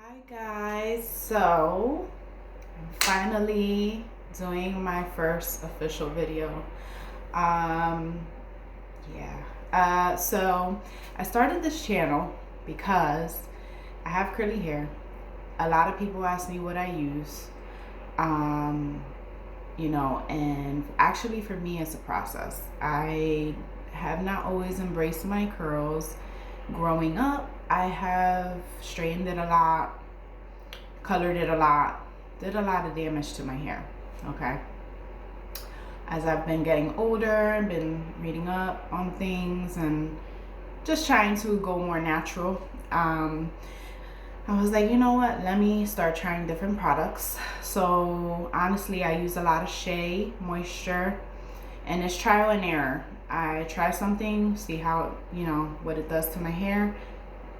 Hi guys, so I'm finally doing my first official video. Um so I started this channel because I have curly hair. A lot of people ask me what I use. And actually for me it's a process. I have not always embraced my curls. Growing up, I have straightened it a lot, colored it a lot, did a lot of damage to my hair, okay? As I've been getting older, been reading up on things and just trying to go more natural, I was like, you know what, let me start trying different products. So honestly, I use a lot of shea moisture, and it's trial and error. I try something, see how, what it does to my hair,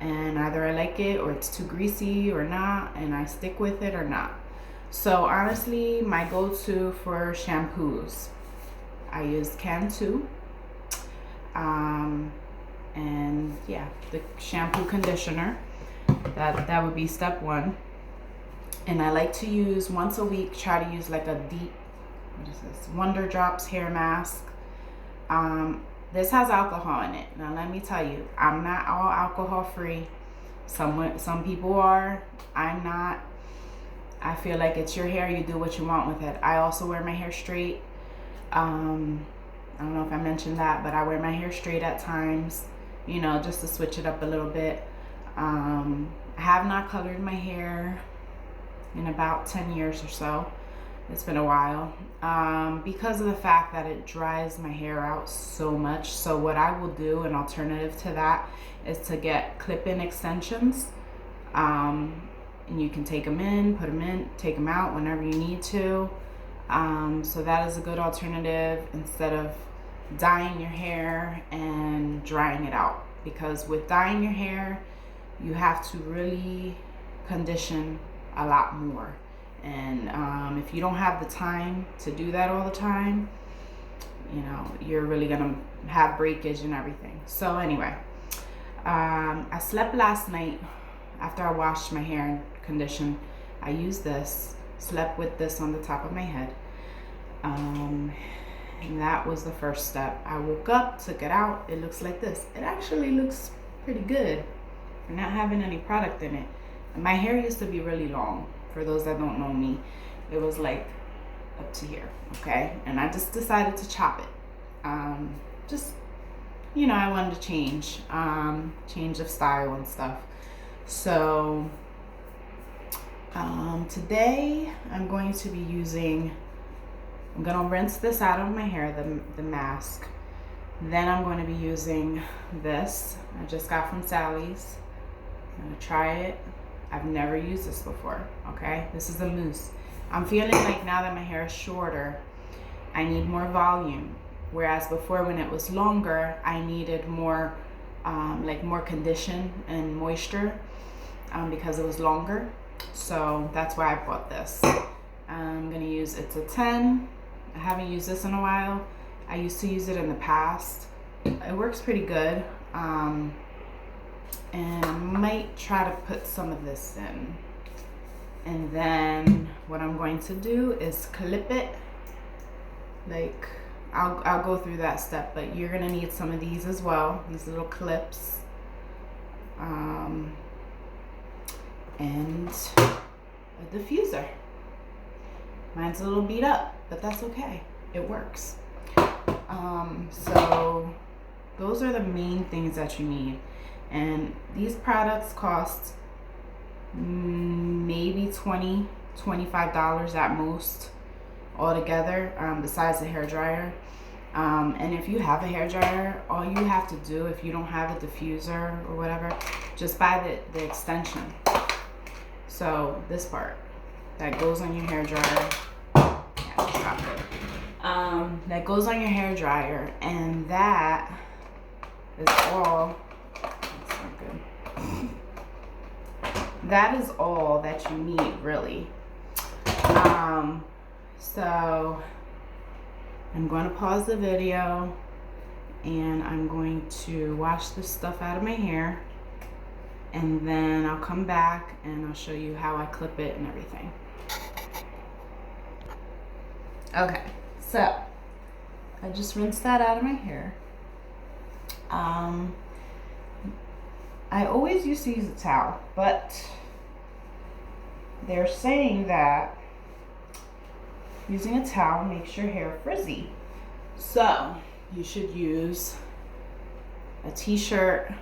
and either I like it or it's too greasy or not, and I stick with it or not. So honestly, my go-to for shampoos, I use Cantu, and yeah, the shampoo conditioner. That would be step one. And I like to use once a week, try to use like a deep, what is this, Wonder Drops hair mask. This has alcohol in it. Now let me tell you, I'm not all alcohol free. Some people are. I'm not. I feel like it's your hair, you do what you want with it. I also wear my hair straight. I don't know if I mentioned that, but I wear my hair straight at times, just to switch it up a little bit. I have not colored my hair in about 10 years or so. It's been a while, because of the fact that it dries my hair out so much. So what I will do, an alternative to that, is to get clip-in extensions, and you can take them in, put them in, take them out whenever you need to. So that is a good alternative instead of dyeing your hair and drying it out, because with dyeing your hair, you have to really condition a lot more. And if you don't have the time to do that all the time, you're really gonna have breakage and everything. So anyway, I slept last night after I washed my hair and conditioned. I used this, slept with this on the top of my head. And that was the first step. I woke up, took it out. It looks like this. It actually looks pretty good for not having any product in it. And my hair used to be really long. For those that don't know me, it was like up to here, okay? And I just decided to chop it. I wanted to change of style and stuff. So today I'm going to be I'm gonna rinse this out of my hair, the mask. Then I'm going to be using this. I just got from Sally's. I'm gonna try it. I've never used this before, okay? This is a mousse. I'm feeling like now that my hair is shorter, I need more volume. Whereas before, when it was longer, I needed more, more condition and moisture, because it was longer. So that's why I bought this. I'm gonna use, it's a 10. I haven't used this in a while. I used to use it in the past. It works pretty good. And I might try to put some of this in. And then what I'm going to do is clip it. Like, I'll go through that step, but you're gonna need some of these as well, these little clips. And a diffuser. Mine's a little beat up, but that's okay. It works. So those are the main things that you need. And these products cost maybe $20, $25 at most altogether, besides the hair dryer. And if you have a hair dryer, all you have to do, if you don't have a diffuser or whatever, just buy the extension. So this part that goes on your hair dryer, that goes on your hair dryer, and that is all. That is all that you need, really. So I'm going to pause the video, and I'm going to wash this stuff out of my hair. and then I'll come back and I'll show you how I clip it and everything. Okay, so I just rinsed that out of my hair. I always used to use a towel, but they're saying that using a towel makes your hair frizzy. So you should use a t-shirt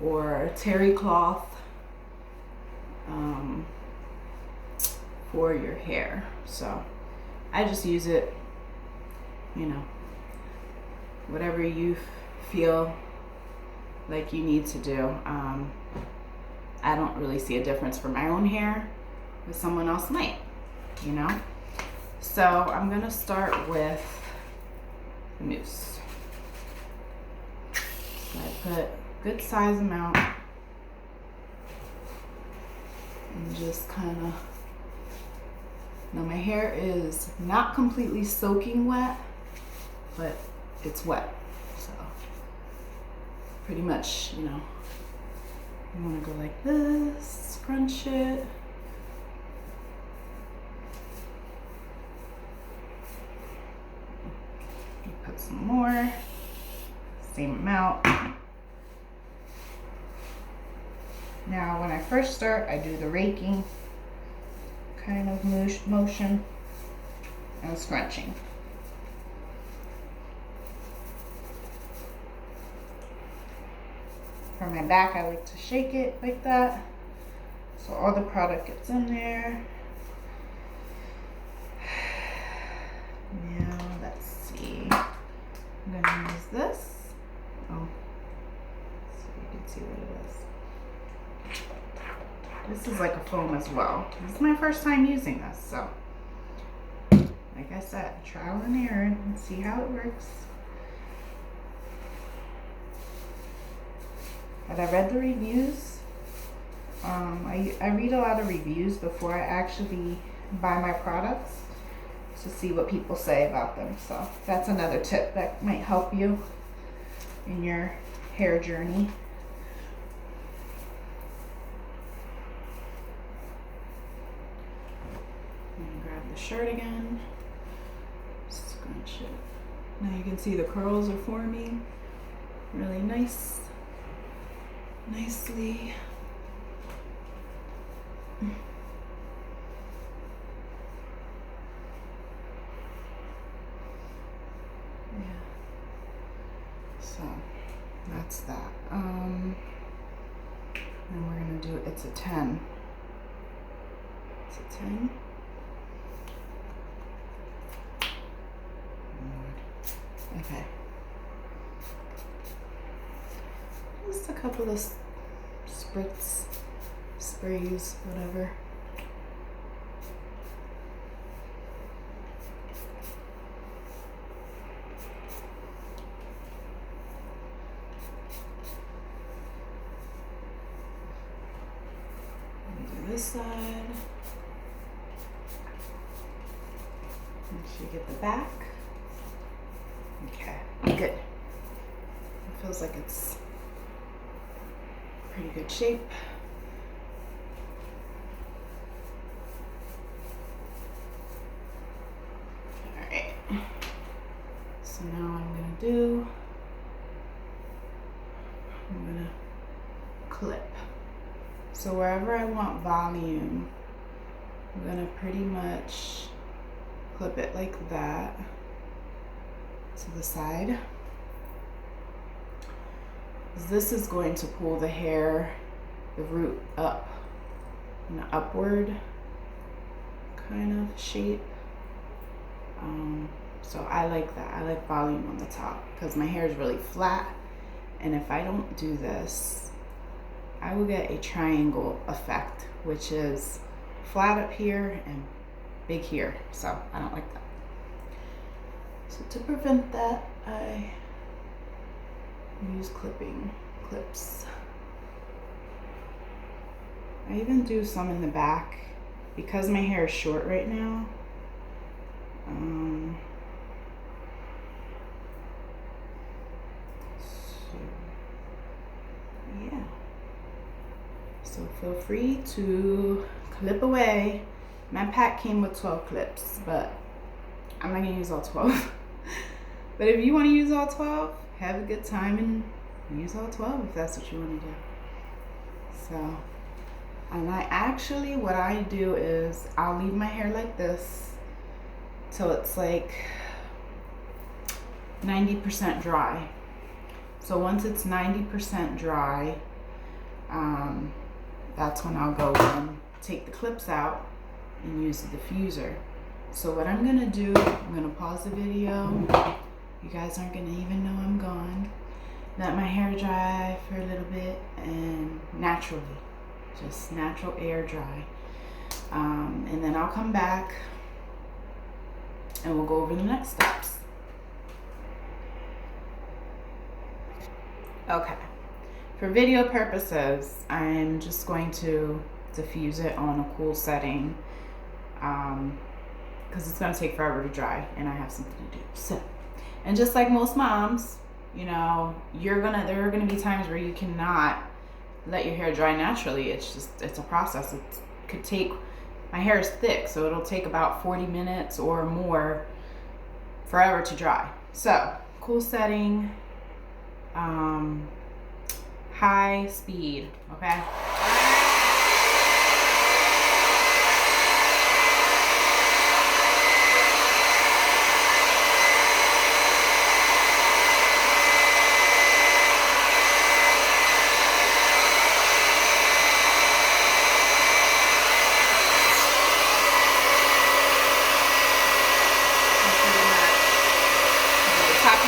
or a terry cloth for your hair. So I just use it, you know, whatever you feel like you need to do. I don't really see a difference for my own hair, but someone else might, you know. So I'm gonna start with the mousse. So I put a good size amount and just kind of, now my hair is not completely soaking wet, but it's wet. So pretty much, you know, you want to go like this, scrunch it. You put some more, same amount. Now when I first start, I do the raking kind of motion and scrunching. For my back, I like to shake it like that, so all the product gets in there. Now, let's see. I'm gonna use this. Oh, so you can see what it is. This is like a foam as well. This is my first time using this, so like I said, trial and error and see how it works. But I read the reviews. I read a lot of reviews before I actually buy my products to see what people say about them. So that's another tip that might help you in your hair journey. I'm gonna grab the shirt again, scrunch it. Now you can see the curls are forming really nicely. Yeah. So that's that. And we're gonna do it's a 10. It's a 10. Okay. Just a couple of spritz, sprays, whatever. Do this side. Make sure you get the back. Okay, good. It feels like it's pretty good shape. All right. So now I'm gonna clip. So wherever I want volume, I'm gonna pretty much clip it like that to the side. This is going to pull the hair, the root up in an upward kind of shape. So I like that. I like volume on the top because my hair is really flat. And if I don't do this, I will get a triangle effect, which is flat up here and big here. So I don't like that. So to prevent that, I use clips. I even do some in the back because my hair is short right now. So yeah, feel free to clip away. My pack came with 12 clips, but I'm not gonna use all 12. But if you want to use all 12, have a good time and use all 12 if that's what you want to do. So, and what I do is I'll leave my hair like this till it's like 90% dry. So once it's 90% dry, that's when I'll go and take the clips out and use the diffuser. So what I'm gonna do, I'm gonna pause the video. You guys aren't gonna even know I'm gone. Let my hair dry for a little bit and naturally, just natural air dry. And then I'll come back and we'll go over the next steps. Okay, for video purposes, I'm just going to diffuse it on a cool setting because it's going to take forever to dry and I have something to do. So, and just like most moms, you know, there are gonna be times where you cannot let your hair dry naturally. It's a process. It could take, my hair is thick, so it'll take about 40 minutes or more forever to dry. So, cool setting, high speed, okay?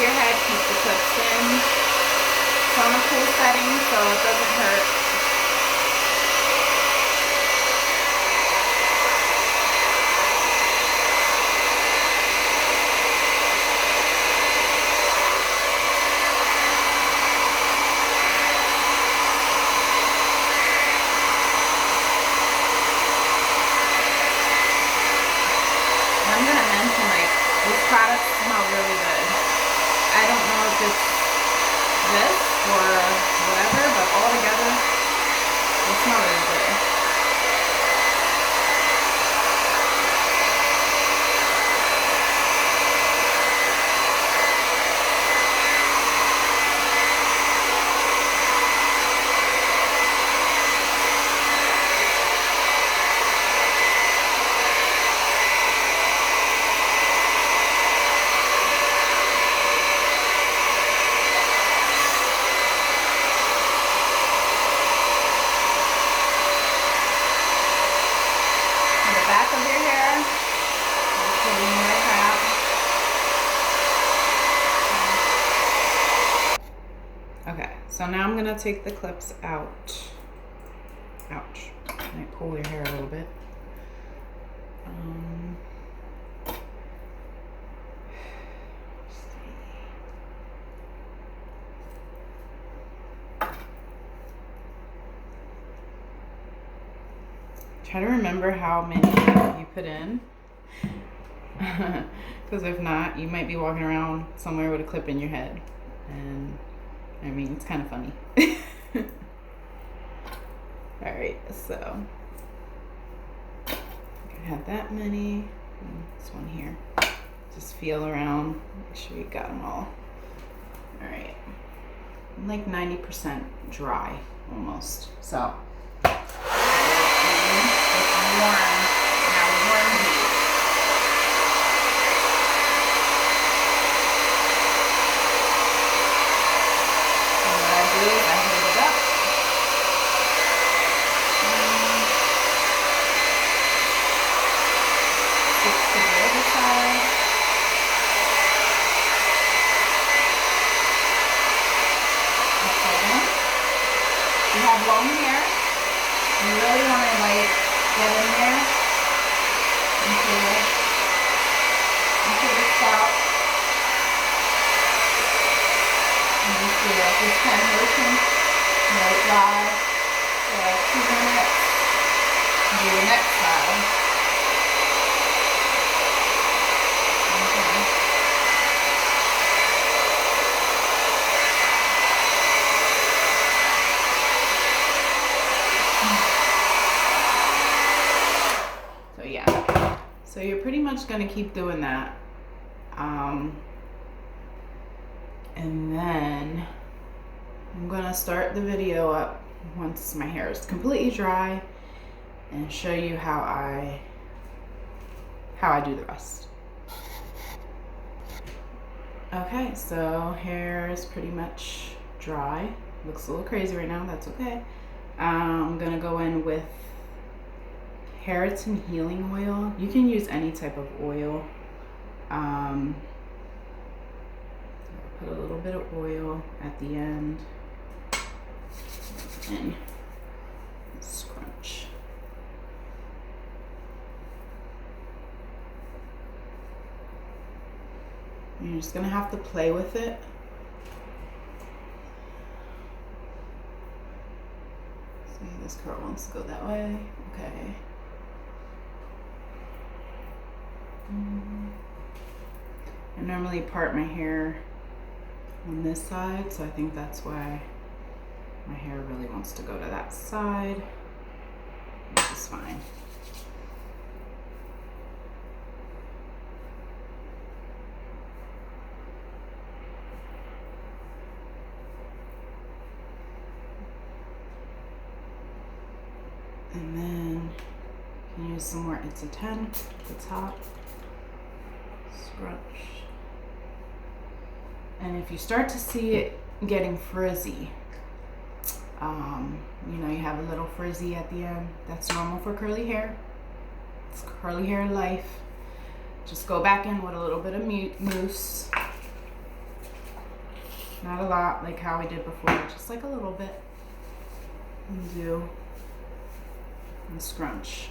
Your head, keep the clips in. It's on a cool setting so it doesn't hurt. And I'm gonna mention, like, these products smell really good. I don't know if it's this or whatever, but all together, they smell really good. Okay, so now I'm gonna take the clips out. Ouch. Might pull your hair a little bit. Try to remember how many you put in. Because if not, you might be walking around somewhere with a clip in your head. And I mean, it's kind of funny. Alright, so I have that many. And this one here. Just feel around, make sure you got them all. Alright. I'm like 90% dry almost. So it's warm. Now warm heat. I heat it up. Stick to the other side. Okay. If you have long hair, you really want to like get in there into the scalp. Just kind of motion, let it dry for like 2 minutes, and do the next side. Okay. much gonna keep doing that. And then I'm gonna start the video up once my hair is completely dry and show you how I do the rest. Okay, so hair is pretty much dry. Looks a little crazy right now, that's okay. I'm gonna go in with keratin healing oil. You can use any type of oil. Put a little bit of oil at the end and scrunch. You're just gonna have to play with it. See, this curl wants to go that way. Okay. I normally part my hair on this side, so I think that's why my hair really wants to go to that side, which is fine. And then you can use some more It's a 10 at the top. Scrunch. And if you start to see it getting frizzy, you know, you have a little frizzy at the end, that's normal for curly hair. It's curly hair life. Just go back in with a little bit of mousse. Not a lot, like how we did before, just like a little bit. And do and scrunch.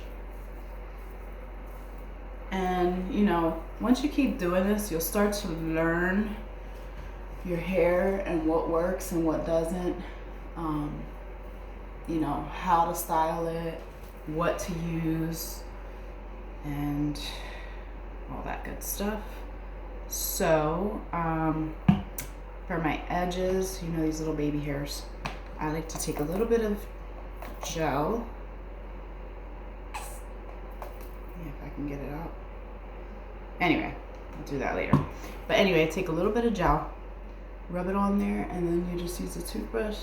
And you know, once you keep doing this, you'll start to learn your hair and what works and what doesn't. You know, how to style it, what to use, and all that good stuff. So, for my edges, you know, these little baby hairs, I like to take a little bit of gel. If I can get it out. Anyway, I'll do that later. But anyway, take a little bit of gel, rub it on there, and then you just use a toothbrush,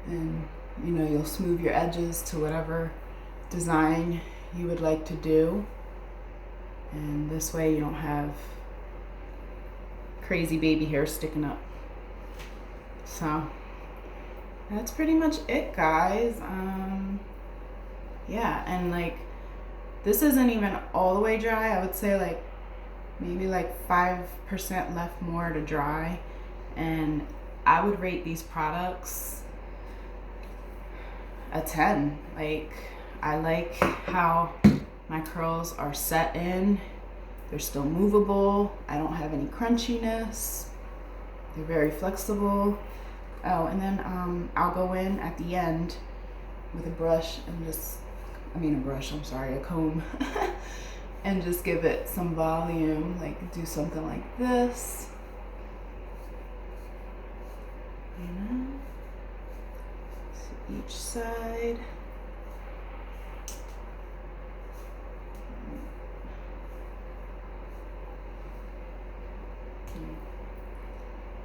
and you know, you'll smooth your edges to whatever design you would like to do. And this way you don't have crazy baby hair sticking up. So that's pretty much it, guys. Yeah, and like, this isn't even all the way dry. I would say like maybe like 5% left more to dry. And I would rate these products a 10. Like, I like how my curls are set in. They're still movable. I don't have any crunchiness. They're very flexible. Oh, and then I'll go in at the end with a brush and just, a comb, and just give it some volume, like do something like this, you know, so each side.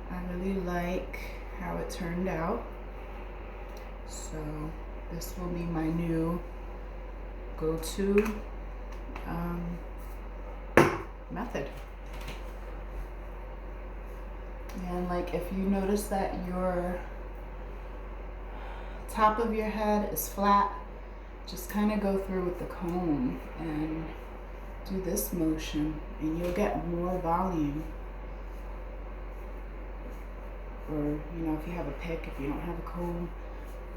I really like how it turned out, so this will be my new go-to method. And like, if you notice that your top of your head is flat, just kind of go through with the comb and do this motion, and you'll get more volume. Or, you know, if you have a pick, if you don't have a comb,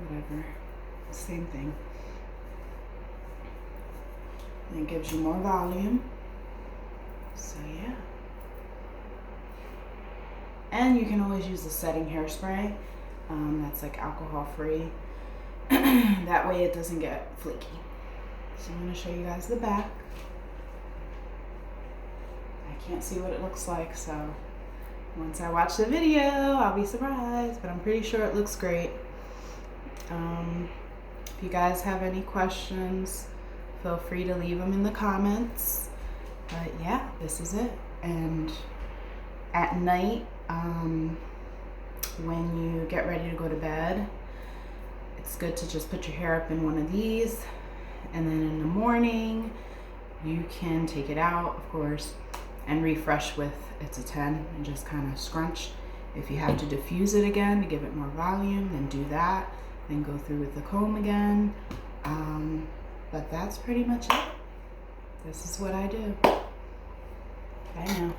whatever, same thing. And it gives you more volume. So yeah. And you can always use a setting hairspray. That's like alcohol free. That way it doesn't get flaky. So I'm going to show you guys the back. I can't see what it looks like, so once I watch the video, I'll be surprised, but I'm pretty sure it looks great. If you guys have any questions, feel free to leave them in the comments. But yeah, this is it. And at night, when you get ready to go to bed, it's good to just put your hair up in one of these, and then in the morning you can take it out, of course, and refresh with it's a 10 and just kind of scrunch. If you have to diffuse it again to give it more volume, then do that, then go through with the comb again. But that's pretty much it. This is what I do. Bye now.